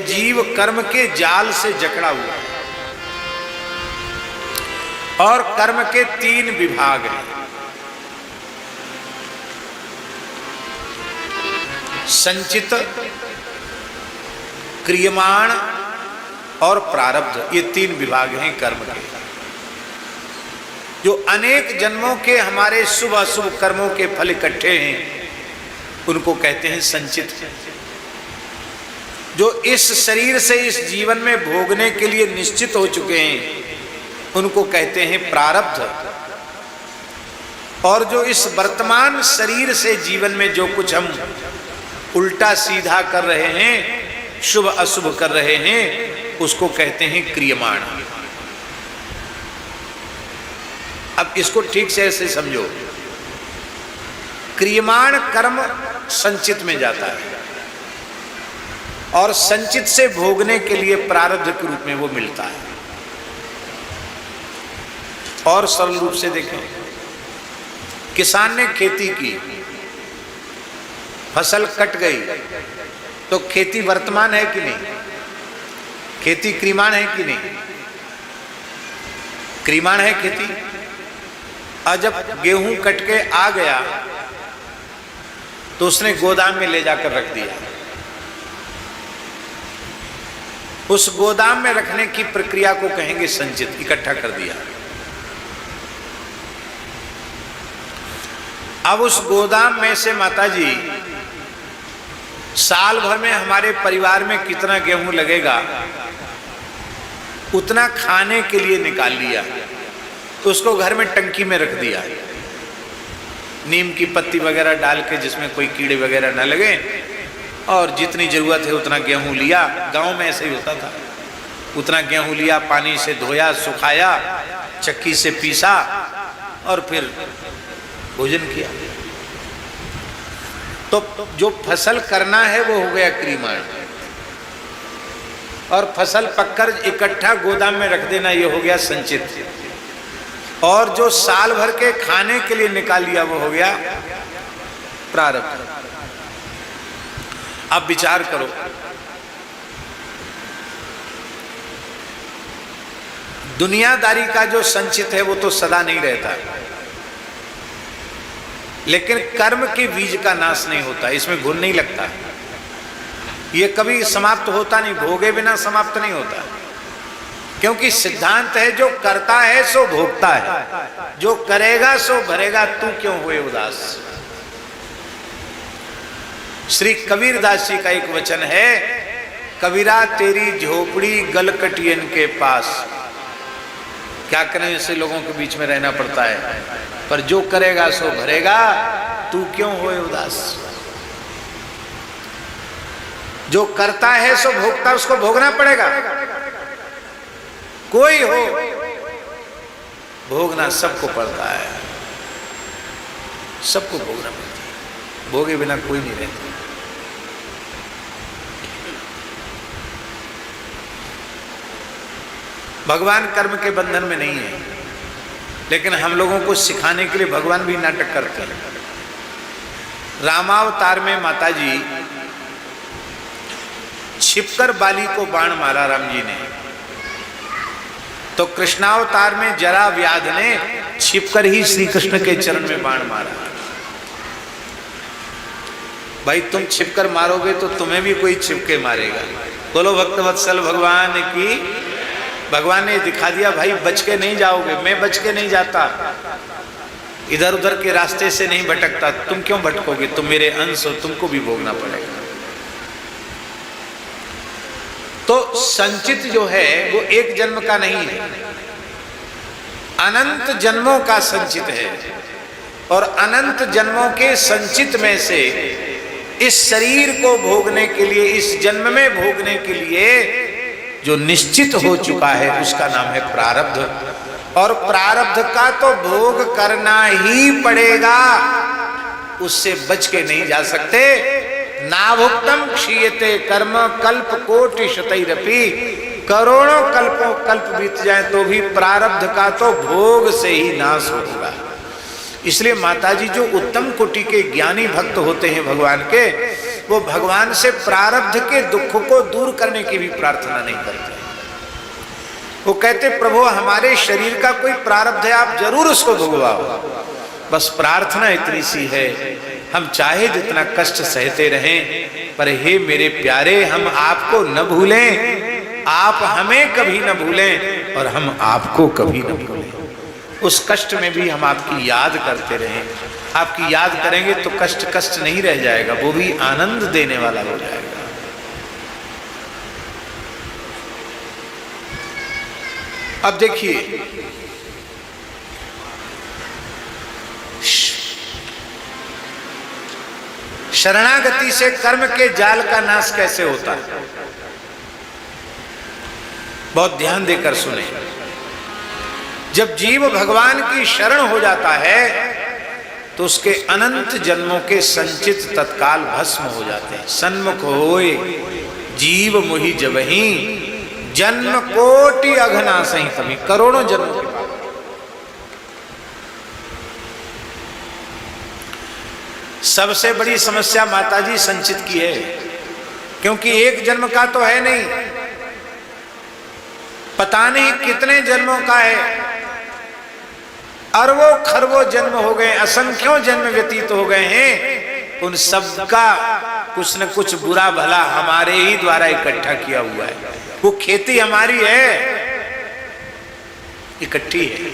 जीव कर्म के जाल से जकड़ा हुआ है और कर्म के 3 विभाग हैं। संचित, क्रियमाण और प्रारब्ध, ये 3 विभाग हैं कर्म के। जो अनेक जन्मों के हमारे शुभ अशुभ कर्मों के फल इकट्ठे हैं उनको कहते हैं संचित। जो इस शरीर से इस जीवन में भोगने के लिए निश्चित हो चुके हैं उनको कहते हैं प्रारब्ध। और जो इस वर्तमान शरीर से जीवन में जो कुछ हम उल्टा सीधा कर रहे हैं, शुभ अशुभ कर रहे हैं, उसको कहते हैं क्रियमाण। अब इसको ठीक से ऐसे समझो, क्रियमाण कर्म संचित में जाता है और संचित से भोगने के लिए प्रारब्ध के रूप में वो मिलता है। और सरल रूप से देखें, किसान ने खेती की, फसल कट गई, तो खेती वर्तमान है कि नहीं? खेती क्रियमाण है कि नहीं? क्रियमाण है खेती। और जब गेहूं कट के आ गया तो उसने गोदाम में ले जाकर रख दिया। उस गोदाम में रखने की प्रक्रिया को कहेंगे संचित, इकट्ठा कर दिया। अब उस गोदाम में से माताजी साल भर में हमारे परिवार में कितना गेहूं लगेगा उतना खाने के लिए निकाल लिया, तो उसको घर में टंकी में रख दिया, नीम की पत्ती वगैरह डाल के जिसमें कोई कीड़े वगैरह न लगे, और जितनी जरूरत है उतना गेहूं लिया। गांव में ऐसे ही होता था, उतना गेहूं लिया, पानी से धोया, सुखाया, चक्की से पीसा और फिर भोजन किया। तो जो फसल करना है वो हो गया क्रियमाण, और फसल पककर इकट्ठा गोदाम में रख देना ये हो गया संचित। और जो साल भर के खाने के लिए निकाल लिया वो हो गया प्रारब्ध। अब विचार करो, दुनियादारी का जो संचित है वो तो सदा नहीं रहता, लेकिन कर्म के बीज का नाश नहीं होता, इसमें घुन नहीं लगता, ये कभी समाप्त होता नहीं, भोगे बिना समाप्त नहीं होता। क्योंकि सिद्धांत है जो करता है सो भोगता है, जो करेगा सो भरेगा, तू क्यों हुए उदास। श्री कबीरदास जी का एक वचन है, कबीरा तेरी झोपड़ी गलकटियन के पास। क्या करें, ऐसे लोगों के बीच में रहना पड़ता है, पर जो करेगा सो भरेगा, तू क्यों होए उदास। जो करता है सो भोगता, उसको भोगना पड़ेगा। कोई हो, भोगना सबको पड़ता है, सबको भोगना पड़ता है, भोगे बिना कोई नहीं रहता। भगवान कर्म के बंधन में नहीं है, लेकिन हम लोगों को सिखाने के लिए भगवान भी नाटक करते हैं। रामावतार में माताजी छिपकर बाली को बाण मारा राम जी ने, तो कृष्णावतार में जरा व्याध ने छिपकर ही श्री कृष्ण के चरण में बाण मारा। भाई तुम छिपकर मारोगे तो तुम्हें भी कोई छिपके मारेगा। बोलो भक्तवत्सल भगवान की। भगवान ने दिखा दिया, भाई बच के नहीं जाओगे, मैं बच के नहीं जाता, इधर उधर के रास्ते से नहीं भटकता, तुम क्यों भटकोगे, तुम मेरे अंश हो, तुमको भी भोगना पड़ेगा। तो संचित जो है वो एक जन्म का नहीं है, अनंत जन्मों का संचित है। और अनंत जन्मों के संचित में से इस शरीर को भोगने के लिए, इस जन्म में भोगने के लिए जो निश्चित हो चुका है उसका नाम है प्रारब्ध। और प्रारब्ध का तो भोग करना ही पड़ेगा, उससे बच के नहीं जा सकते। नाभुक्तम क्षीयते कर्म कल्प कोटि शतैरपि, करोड़ों कल्पों कल्प बीत जाए तो भी प्रारब्ध का तो भोग से ही नाश होगा। इसलिए माताजी जो उत्तम कोटि के ज्ञानी भक्त होते हैं भगवान के, वो भगवान से प्रारब्ध के दुख को दूर करने की भी प्रार्थना नहीं करते। वो कहते प्रभु हमारे शरीर का कोई प्रारब्ध है, आप जरूर उसको भुगवाओ। बस प्रार्थना इतनी सी है, हम चाहे जितना कष्ट सहते रहें, पर हे मेरे प्यारे, हम आपको न भूलें, आप हमें कभी न भूलें और हम आपको कभी न भूलें। उस कष्ट में भी हम आपकी याद करते रहें। आपकी याद करेंगे तो कष्ट कष्ट नहीं रह जाएगा, वो भी आनंद देने वाला हो जाएगा। अब देखिए, शरणागति से कर्म के जाल का नाश कैसे होता है, बहुत ध्यान देकर सुने। जब जीव भगवान की शरण हो जाता है तो उसके अनंत जन्मों के संचित तत्काल भस्म हो जाते हैं। सन्मुख होए जीव मुहि जबहि, जन्म कोटि अघनासहि तभी। करोड़ों जन्मों के बाद सबसे बड़ी समस्या माताजी संचित की है, क्योंकि एक जन्म का तो है नहीं, पता नहीं कितने जन्मों का है। अरबों खरबों जन्म हो गए, असंख्यों जन्म व्यतीत हो गए हैं। उन सब का कुछ न कुछ बुरा भला हमारे ही द्वारा इकट्ठा किया हुआ है। वो खेती हमारी है, इकट्ठी है।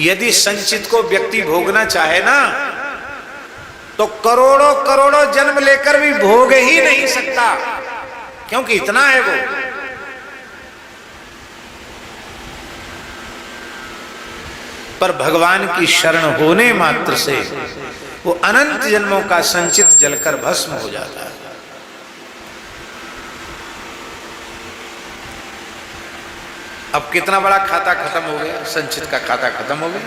यदि संचित को व्यक्ति भोगना चाहे ना, तो करोड़ों करोड़ों जन्म लेकर भी भोग ही नहीं सकता, क्योंकि इतना है वो। पर भगवान की शरण होने मात्र से वो अनंत जन्मों का संचित जलकर भस्म हो जाता है। अब कितना बड़ा खाता खत्म हो गया, संचित का खाता खत्म हो गया।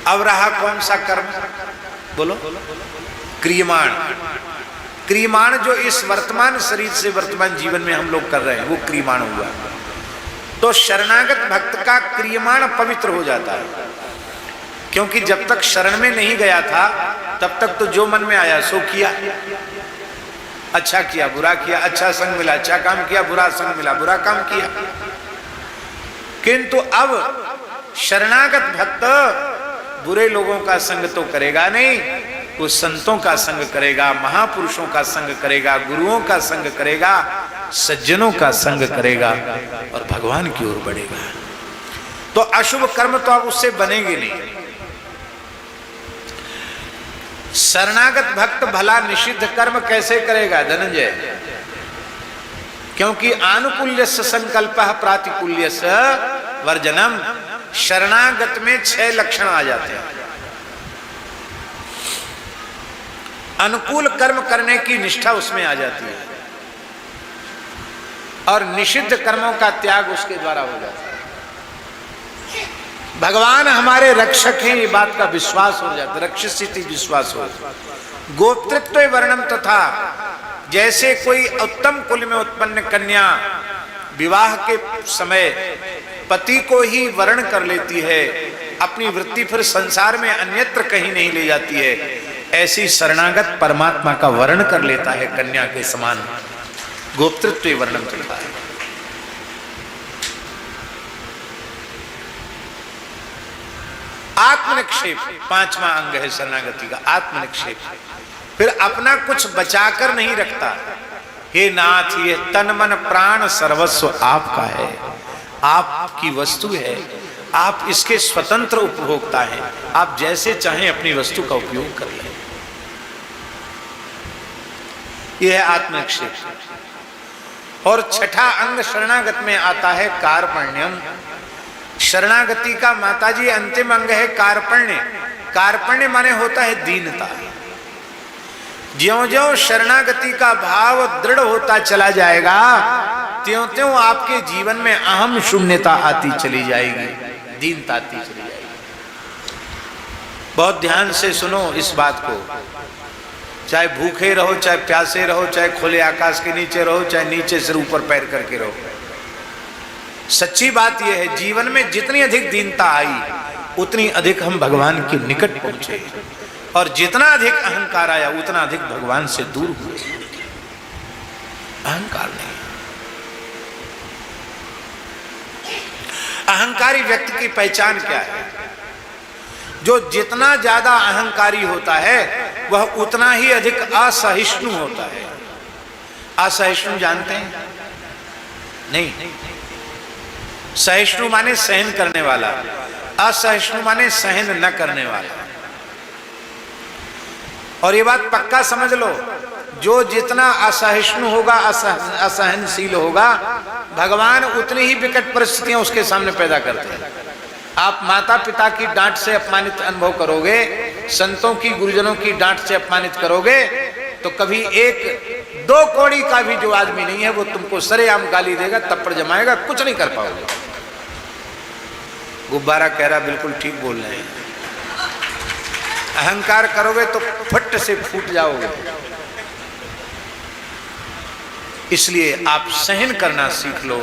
अब रहा कौन सा कर्म, बोलो? क्रियमाण। क्रियमाण जो इस वर्तमान शरीर से वर्तमान जीवन में हम लोग कर रहे हैं, वो क्रियमाण हुआ। तो शरणागत भक्त का क्रियमाण पवित्र हो जाता है, क्योंकि जब तक शरण में नहीं गया था तब तक तो जो मन में आया सो किया। अच्छा किया, बुरा किया, अच्छा संग मिला, अच्छा काम किया, बुरा संग मिला, बुरा काम किया। किंतु अब शरणागत भक्त बुरे लोगों का संग तो करेगा नहीं, वो संतों का संग करेगा, महापुरुषों का संग करेगा, गुरुओं का संग करेगा, सज्जनों का संग करेगा और भगवान की ओर बढ़ेगा। तो अशुभ कर्म तो अब उससे बनेंगे नहीं। शरणागत भक्त भला निषिद्ध कर्म कैसे करेगा धनंजय? क्योंकि आनुकूल्यस्य संकल्पः प्रातिकूल्यस्य वर्जनम। शरणागत में 6 लक्षण आ जाते हैं। अनुकूल कर्म करने की निष्ठा उसमें आ जाती है और निषिद्ध कर्मों का त्याग उसके द्वारा हो जाता है। भगवान हमारे रक्षक हैं, ये बात का विश्वास हो जाता है, रक्षित विश्वास हो। गोत्रत्व वर्णम तथा, जैसे कोई उत्तम कुल में उत्पन्न कन्या विवाह के समय पति को ही वर्ण कर लेती है, अपनी वृत्ति फिर संसार में अन्यत्र कहीं नहीं ले जाती है, ऐसी शरणागत परमात्मा का वर्ण कर लेता है कन्या के समान। गोत्रत्व वर्णन करता है। आत्मनिक्षेप 5वां अंग है शरणागति का, आत्मनिक्षेप। फिर अपना कुछ बचाकर नहीं रखता। हे नाथ, ये तन मन प्राण सर्वस्व आपका है, आपकी वस्तु है, आप इसके स्वतंत्र उपभोक्ता हैं, आप जैसे चाहें अपनी वस्तु का उपयोग कर लें। यह है आत्मनिक्षेप। और छठा अंग शरणागत में आता है कार्पण्यम। शरणागति का माताजी अंतिम अंग है कार्पण्य। कार्पण्य माने होता है दीनता। ज्यों-ज्यों शरणागति का भाव दृढ़ होता चला जाएगा, त्यों-त्यों आपके जीवन में अहम शून्यता आती चली जाएगी, दीनता आती चली जाएगी। बहुत ध्यान से सुनो इस बात को। चाहे भूखे रहो, चाहे प्यासे रहो, चाहे खुले आकाश के नीचे रहो, चाहे नीचे सिर ऊपर पैर करके रहो, सच्ची बात यह है, जीवन में जितनी अधिक दीनता आई उतनी अधिक हम भगवान के निकट पहुंचे, और जितना अधिक अहंकार आया उतना अधिक भगवान से दूर हुए। अहंकार नहीं। अहंकारी व्यक्ति की पहचान क्या है? जो जितना ज्यादा अहंकारी होता है वह उतना ही अधिक असहिष्णु होता है। असहिष्णु जानते हैं? नहीं। सहिष्णु माने सहन करने वाला, असहिष्णु माने सहन न करने वाला। और ये बात पक्का समझ लो, जो जितना असहिष्णु होगा, असहनशील होगा, भगवान उतनी ही विकट परिस्थितियां उसके सामने पैदा करते हैं। आप माता पिता की डांट से अपमानित अनुभव करोगे, संतों की, गुरुजनों की डांट से अपमानित करोगे, तो कभी एक दो कौड़ी का भी जो आदमी नहीं है वो तुमको सरेआम गाली देगा, तप्पड़ जमाएगा, कुछ नहीं कर पाओगे। गुब्बारा कह रहा बिल्कुल ठीक बोल रहे हैं। अहंकार करोगे तो फट से फूट जाओगे। इसलिए आप सहन करना सीख लो।